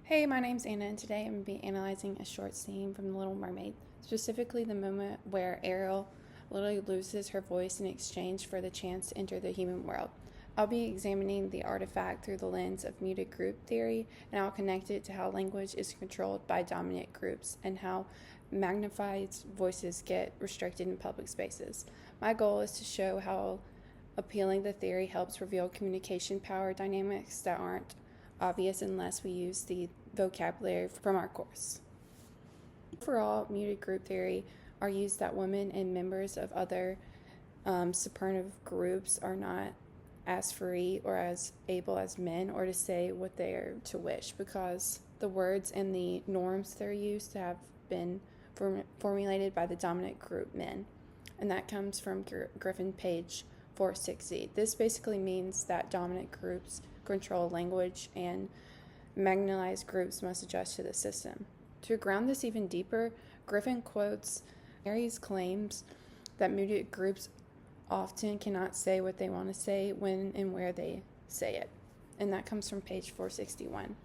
Hey, my name's Anna, and today I'm going to be analyzing a short scene from The Little Mermaid, specifically the moment where Ariel literally loses her voice in exchange for the chance to enter the human world. I'll be examining the artifact through the lens of muted group theory, and I'll connect it to how language is controlled by dominant groups and how magnified voices get restricted in public spaces. My goal is to show how appealing the theory helps reveal communication power dynamics that aren't obvious unless we use the vocabulary from our course. Overall, muted group theory argues that women and members of other superlative groups are not as free or as able as men or to say what they are to wish, because the words and the norms they're used to have been formulated by the dominant group men. And that comes from Griffin page 460. This basically means that dominant groups control language and marginalized groups must adjust to the system. To ground this even deeper, Griffin quotes Mary's claims that muted groups often cannot say what they want to say when and where they say it. And that comes from page 461.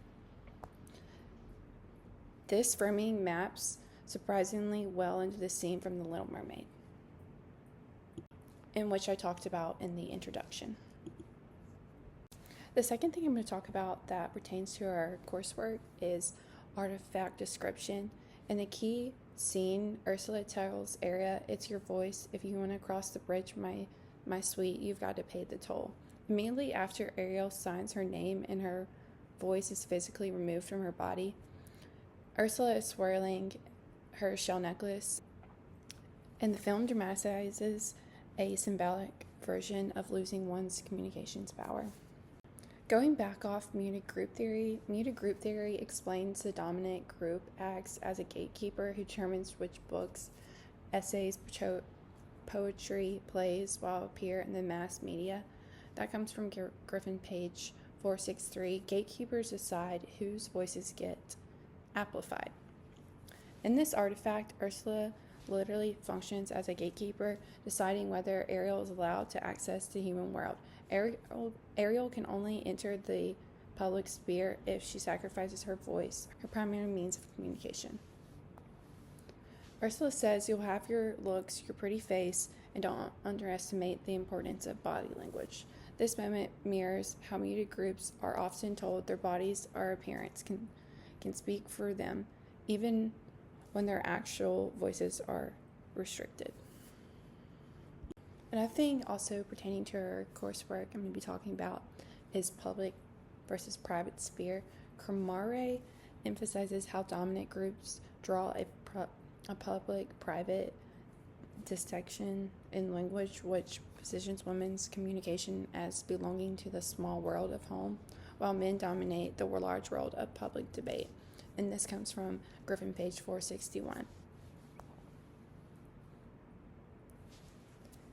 This framing maps surprisingly well into the scene from The Little Mermaid, in which I talked about in the introduction. The second thing I'm going to talk about that pertains to our coursework is artifact description. In the key scene, Ursula tells Ariel, "It's your voice. If you want to cross the bridge from my suite, you've got to pay the toll." Immediately after Ariel signs her name and her voice is physically removed from her body, Ursula is swirling her shell necklace, and the film dramatizes a symbolic version of losing one's communications power. Going back off muted group theory explains the dominant group acts as a gatekeeper who determines which books, essays, poetry, plays will appear in the mass media. That comes from Griffin page 463. Gatekeepers decide whose voices get amplified. In this artifact, Ursula literally functions as a gatekeeper, deciding whether Ariel is allowed to access the human world. Ariel can only enter the public sphere if she sacrifices her voice, her primary means of communication. Ursula says, "You'll have your looks, your pretty face, and don't underestimate the importance of body language." This moment mirrors how muted groups are often told their bodies or appearance can speak for them, even when their actual voices are restricted. Another thing also pertaining to our coursework I'm going to be talking about is public versus private sphere. Cromare emphasizes how dominant groups draw a public-private distinction in language, which positions women's communication as belonging to the small world of home, while men dominate the large world of public debate. And this comes from Griffin page 461.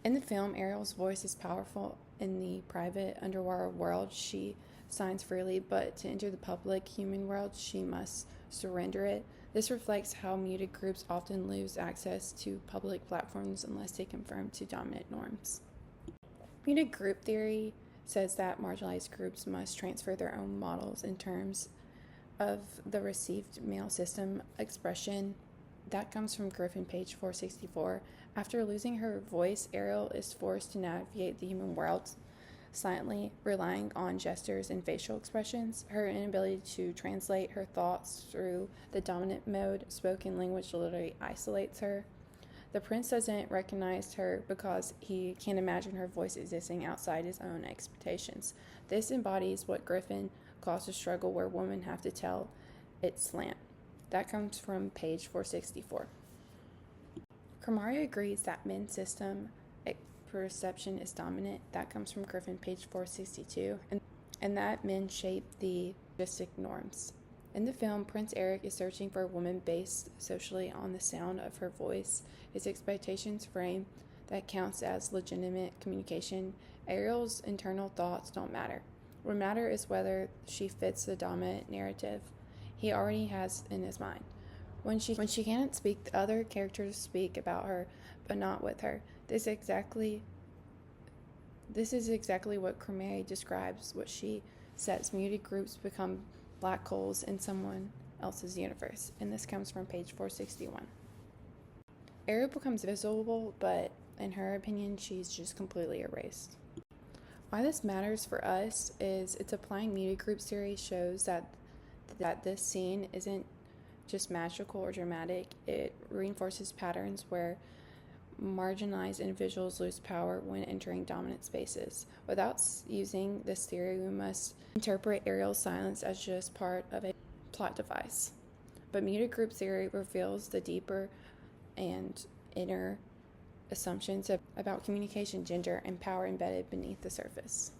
In the film, Ariel's voice is powerful in the private underwater world. She signs freely, but to enter the public human world, she must surrender it. This reflects how muted groups often lose access to public platforms unless they conform to dominant norms. Muted group theory says that marginalized groups must transfer their own models in terms of the received male system expression. That comes from Griffin page 464. After losing her voice, Ariel is forced to navigate the human world, silently relying on gestures and facial expressions. Her inability to translate her thoughts through the dominant mode, spoken language, literally isolates her. The prince doesn't recognize her because he can't imagine her voice existing outside his own expectations. This embodies what Griffin calls a struggle where women have to tell its slant. That comes from page 464. Cromare agrees that men's system perception is dominant. That comes from Griffin page 462, and that men shape the logistic norms. In the film, Prince Eric is searching for a woman based socially on the sound of her voice. His expectations frame that counts as legitimate communication. Ariel's internal thoughts don't matter. What matters is whether she fits the dominant narrative he already has in his mind. When she can't speak, the other characters speak about her, but not with her. This is exactly what Cromare describes. What she says: muted groups become black holes in someone else's universe. And this comes from page 461. Ariel becomes visible, but in her opinion, she's just completely erased. Why this matters for us is it's applying muted group theory shows that this scene isn't just magical or dramatic. It reinforces patterns where marginalized individuals lose power when entering dominant spaces. Without using this theory, we must interpret Ariel's silence as just part of a plot device. But muted group theory reveals the deeper and inner assumptions about communication, gender, and power embedded beneath the surface.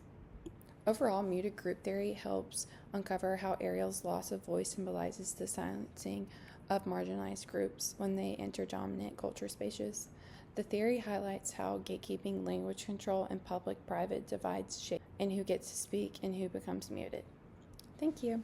Overall, muted group theory helps uncover how Ariel's loss of voice symbolizes the silencing of marginalized groups when they enter dominant culture spaces. The theory highlights how gatekeeping, language control, and public-private divides shape in who gets to speak and who becomes muted. Thank you.